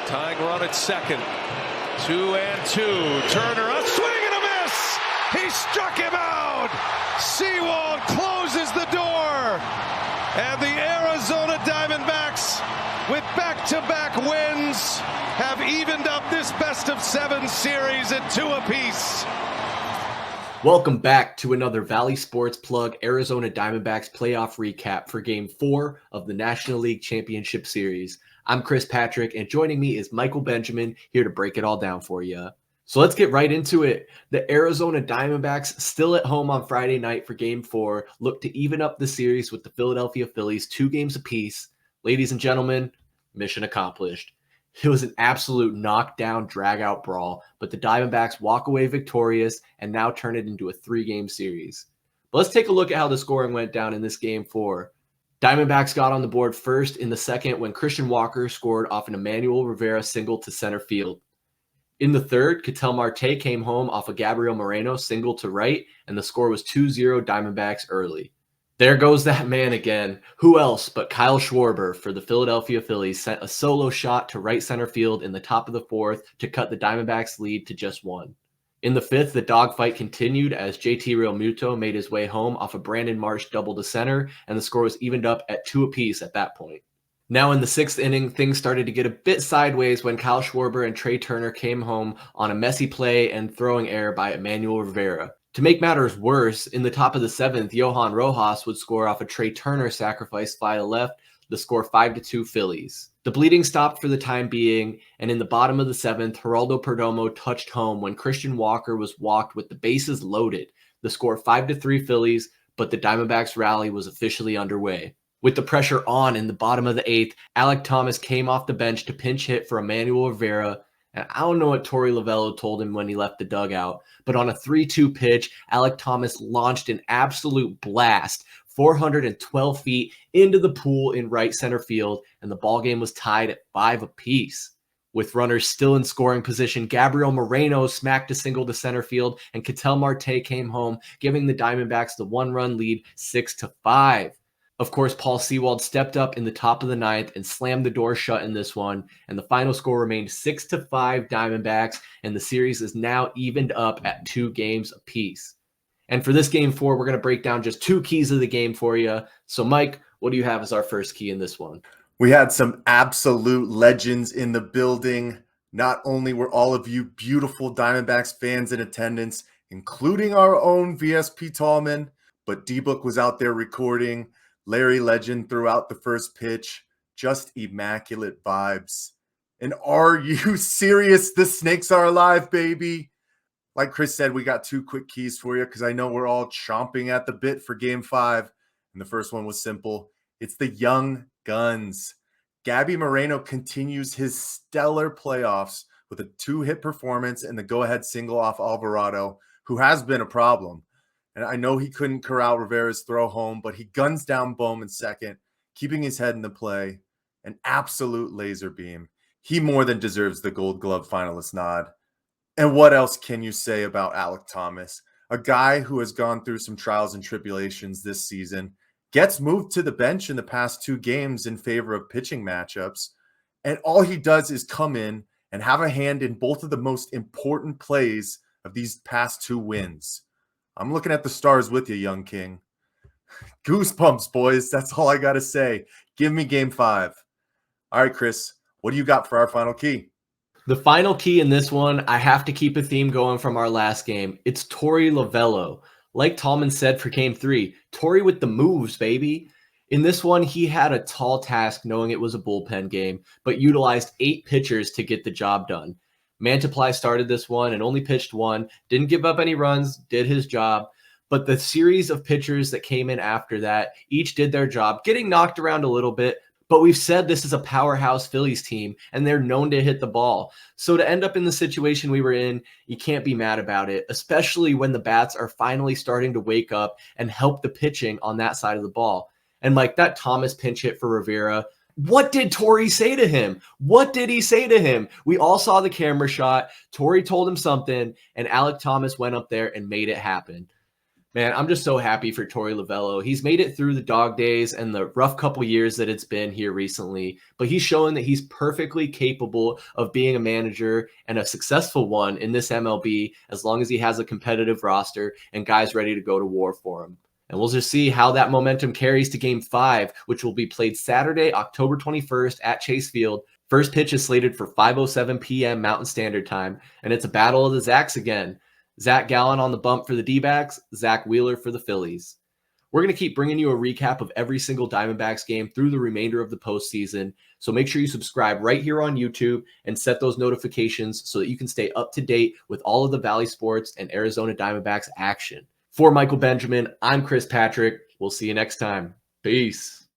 Tying run at second. 2-2. Turner, a swing and a miss. He struck him out. Sewald closes the door. And the Arizona Diamondbacks, with back-to-back wins, have evened up this best-of-7 series at 2 apiece. Welcome back to another Valley Sports Plug Arizona Diamondbacks playoff recap for Game 4 of the National League Championship Series. I'm Chris Patrick, and joining me is Michael Benjamin, here to break it all down for you. So let's get right into it. The Arizona Diamondbacks, still at home on Friday night for Game 4, look to even up the series with the Philadelphia Phillies 2 games apiece. Ladies and gentlemen, mission accomplished. It was an absolute knockdown, drag-out brawl, but the Diamondbacks walk away victorious and now turn it into a 3-game series. But let's take a look at how the scoring went down in this Game 4. Diamondbacks got on the board first in the second when Christian Walker scored off an Emmanuel Rivera single to center field. In the third, Ketel Marte came home off a Gabriel Moreno single to right, and the score was 2-0 Diamondbacks early. There goes that man again. Who else but Kyle Schwarber for the Philadelphia Phillies sent a solo shot to right center field in the top of the fourth to cut the Diamondbacks' lead to just 1. In the fifth, the dogfight continued as JT Realmuto made his way home off a Brandon Marsh double to center, and the score was evened up at 2 apiece at that point. Now in the 6th inning, things started to get a bit sideways when Kyle Schwarber and Trey Turner came home on a messy play and throwing error by Emmanuel Rivera. To make matters worse, in the top of the 7th, Johan Rojas would score off a Trey Turner sacrifice fly to left, the score 5-2 Phillies. The bleeding stopped for the time being, and in the bottom of the 7th, Geraldo Perdomo touched home when Christian Walker was walked with the bases loaded. The score 5-3 Phillies, but the Diamondbacks rally was officially underway. With the pressure on in the bottom of the 8th, Alek Thomas came off the bench to pinch hit for Emmanuel Rivera. And I don't know what Torey Lovullo told him when he left the dugout, but on a 3-2 pitch, Alek Thomas launched an absolute blast, 412 feet into the pool in right center field, and the ballgame was tied at 5 apiece. With runners still in scoring position, Gabriel Moreno smacked a single to center field, and Ketel Marte came home, giving the Diamondbacks the 1-run lead 6-5. Of course, Paul Sewald stepped up in the top of the 9th and slammed the door shut in this one, and the final score remained 6-5 Diamondbacks, and the series is now evened up at 2 games apiece. And for this Game 4, we're going to break down just 2 keys of the game for you. So, Mike, what do you have as our first key in this one? We had some absolute legends in the building. Not only were all of you beautiful Diamondbacks fans in attendance, including our own VSP Tallman, but D-Book was out there recording. Larry Legend threw out the first pitch. Just immaculate vibes. And are you serious? The snakes are alive, baby. Like Chris said, we got 2 quick keys for you because I know we're all chomping at the bit for Game 5. And the first one was simple. It's the young guns. Gabby Moreno continues his stellar playoffs with a 2-hit performance and the go-ahead single off Alvarado, who has been a problem. And I know he couldn't corral Rivera's throw home, but he guns down Bowman second, keeping his head in the play. An absolute laser beam. He more than deserves the Gold Glove finalist nod. And what else can you say about Alek Thomas? A guy who has gone through some trials and tribulations this season, gets moved to the bench in the past 2 games in favor of pitching matchups, and all he does is come in and have a hand in both of the most important plays of these past 2 wins. I'm looking at the stars with you, young king. Goosebumps, boys. That's all I got to say. Give me Game 5. All right, Chris, what do you got for our final key? The final key in this one, I have to keep a theme going from our last game. It's Torey Lovullo. Like Tallman said for Game 3, Torey with the moves, baby. In this one, he had a tall task knowing it was a bullpen game, but utilized 8 pitchers to get the job done. Mantiply started this one and only pitched 1, didn't give up any runs, did his job. But the series of pitchers that came in after that, each did their job, getting knocked around a little bit. But we've said this is a powerhouse Phillies team, and they're known to hit the ball. So to end up in the situation we were in, you can't be mad about it, especially when the bats are finally starting to wake up and help the pitching on that side of the ball. And like that Thomas pinch hit for Rivera, what did Torey say to him? What did he say to him? We all saw the camera shot. Torey told him something, and Alek Thomas went up there and made it happen. Man, I'm just so happy for Torey Lovullo. He's made it through the dog days and the rough couple years that it's been here recently, but he's showing that he's perfectly capable of being a manager and a successful one in this MLB as long as he has a competitive roster and guys ready to go to war for him. And we'll just see how that momentum carries to Game 5, which will be played Saturday, October 21st at Chase Field. First pitch is slated for 5:07 p.m. Mountain Standard Time, and it's a battle of the Zacks again. Zach Gallen on the bump for the D-backs, Zach Wheeler for the Phillies. We're going to keep bringing you a recap of every single Diamondbacks game through the remainder of the postseason, so make sure you subscribe right here on YouTube and set those notifications so that you can stay up to date with all of the Valley Sports and Arizona Diamondbacks action. For Michael Benjamin, I'm Chris Patrick. We'll see you next time. Peace.